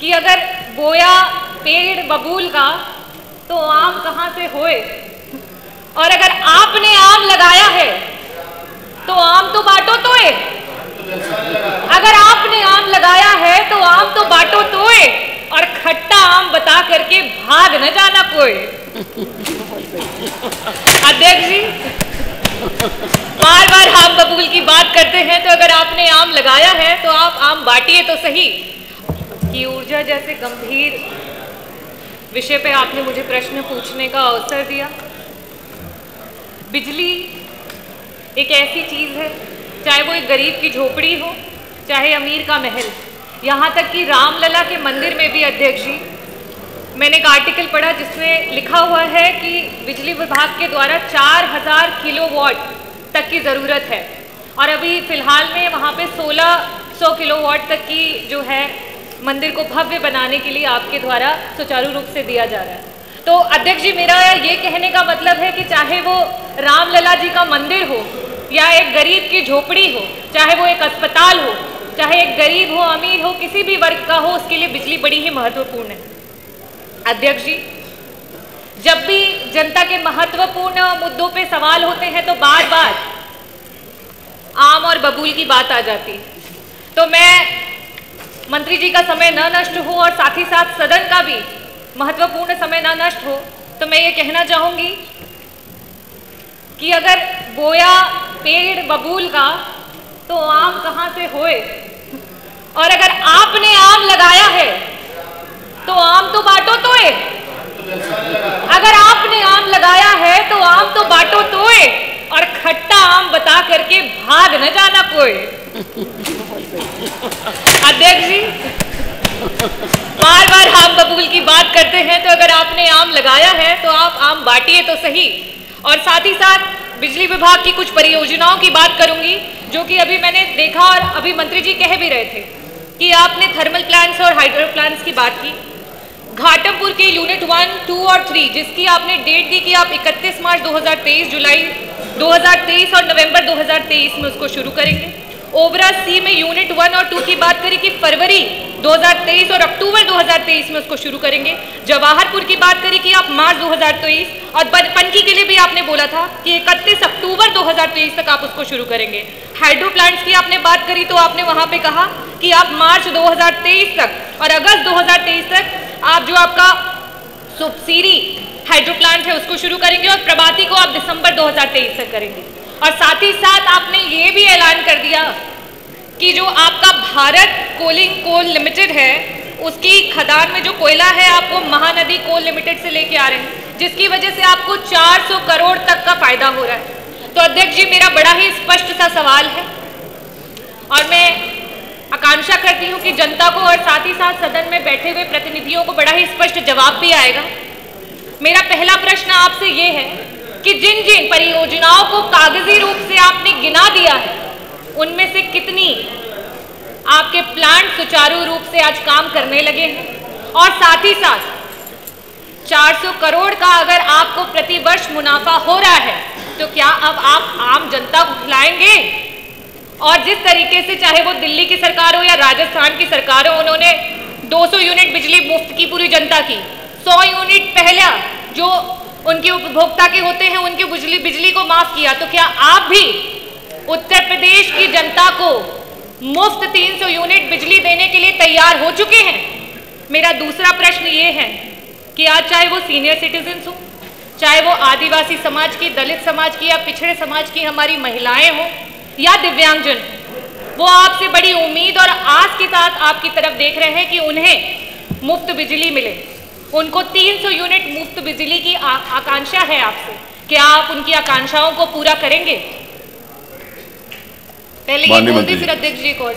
कि अगर बोया पेड़ बबूल का तो आम कहाँ से होए, और अगर आपने आम लगाया है तो आम तो बांटो तोए। अगर आपने आम लगाया है तो आम तो बांटो तोए, और खट्टा आम बता करके भाग न जाना कोई। अध्यक्ष जी, बार बार आम बबूल की बात करते हैं, तो अगर आपने आम लगाया है तो आप आम बांटिए तो सही। कि ऊर्जा जैसे गंभीर विषय पे आपने मुझे प्रश्न पूछने का अवसर दिया। बिजली एक ऐसी चीज है, चाहे वो एक गरीब की झोपड़ी हो, चाहे अमीर का महल, यहाँ तक कि रामलला के मंदिर में भी अध्यक्ष जी, मैंने एक आर्टिकल पढ़ा जिसमें लिखा हुआ है कि बिजली विभाग के द्वारा 4000 किलोवाट तक की ज़रूरत है, और अभी फिलहाल में वहाँ पे 1600 किलोवाट तक की जो है मंदिर को भव्य बनाने के लिए आपके द्वारा सुचारू रूप से दिया जा रहा है। तो अध्यक्ष जी, मेरा ये कहने का मतलब है कि चाहे वो रामलला जी का मंदिर हो, या एक गरीब की झोपड़ी हो, चाहे वो एक अस्पताल हो, चाहे एक गरीब हो अमीर हो, किसी भी वर्ग का हो, उसके लिए बिजली बड़ी ही महत्वपूर्ण है। अध्यक्ष जी, जब भी जनता के महत्वपूर्ण मुद्दों पे सवाल होते हैं तो बार बार आम और बबूल की बात आ जाती है। तो मैं मंत्री जी का समय न नष्ट हो और साथ ही साथ सदन का भी महत्वपूर्ण समय न नष्ट हो, तो मैं ये कहना चाहूंगी कि अगर बोया पेड़ बबूल का तो आम कहाँ से होए, और अगर आपने आम लगाया है तो आम तो बांटो तोए। अगर आपने आम लगाया है तो आम तो बांटो तोए, और खट्टा आम बता करके भाग न जाना कोई। अध्यक्ष जी, बार बार आम बबूल की बात करते हैं, तो अगर आपने आम लगाया है तो आप आम बांटिए तो सही। और साथ ही साथ बिजली विभाग की कुछ परियोजनाओं की बात करूंगी, जो कि अभी मैंने देखा और अभी मंत्री जी कह भी रहे थे कि आपने थर्मल प्लांट्स और हाइड्रो प्लांट्स की बात की। घाटमपुर के यूनिट 1, 2 और 3, जिसकी आपने डेट दी कि आप 31 मार्च 2023, जुलाई 2023 और नवंबर 2023 में उसको शुरू करेंगे। ओबरा सी में यूनिट 1 और 2 की बात करी कि फरवरी 2023 और अक्टूबर 2023 में उसको शुरू करेंगे। जवाहरपुर की बात करी कि आप मार्च 2023, और पनकी के लिए भी आपने बोला था कि 31 अक्टूबर 2023 तक आप उसको शुरू करेंगे। हाइड्रो प्लांट्स की आपने बात करी तो आपने वहां पे कहा कि आप मार्च 2023 तक और अगस्त 2023 तक आप जो आपका सुपसीरी हाइड्रो प्लांट है उसको शुरू करेंगे, और प्रभाती को आप दिसंबर 2023 तक करेंगे। और साथ ही साथ आपने ये भी ऐलान कर दिया कि जो आपका भारत कोलिंग कोल लिमिटेड है, उसकी खदान में जो कोयला है आपको महानदी कोल लिमिटेड से लेके आ रहे हैं, जिसकी वजह से आपको 400 करोड़ तक का फायदा हो रहा है। तो अध्यक्ष जी, मेरा बड़ा ही स्पष्ट सा सवाल है, और मैं आकांक्षा करती हूँ कि जनता को और साथ ही साथ सदन में बैठे हुए प्रतिनिधियों को बड़ा ही स्पष्ट जवाब भी आएगा। मेरा पहला प्रश्न आपसे ये है कि जिन जिन परियोजनाओं को कागजी रूप से आपने गिना दिया है, उनमें से कितनी आपके प्लांट सुचारू रूप से आज काम करने लगे हैं, और साथ ही साथ 400 करोड़ का अगर आपको प्रतिवर्ष मुनाफा हो रहा है, तो क्या अब आप आम जनता को खिलाएंगे? और जिस तरीके से चाहे वो दिल्ली की सरकार हो या राजस्थान की सरकार हो, उन्होंने 200 यूनिट बिजली मुफ्त की पूरी जनता की, 100 यूनिट पहला जो उनके उपभोक्ता के होते हैं उनकी बिजली को माफ किया, तो क्या आप भी उत्तर प्रदेश की जनता को मुफ्त 300 यूनिट बिजली देने के लिए तैयार हो चुके हैं? मेरा दूसरा प्रश्न ये है कि आज चाहे वो सीनियर सिटीजन्स हो, चाहे वो आदिवासी समाज की, दलित समाज की या पिछड़े समाज की हमारी महिलाएं हो या दिव्यांगजन, वो आपसे बड़ी उम्मीद और आस के साथ आपकी तरफ देख रहे हैं कि उन्हें मुफ्त बिजली मिले। उनको 300 यूनिट मुफ्त बिजली की आकांक्षा है आपसे, क्या आप उनकी आकांक्षाओं को पूरा करेंगे? पहले ये बोलते, फिर अध्यक्ष जी को।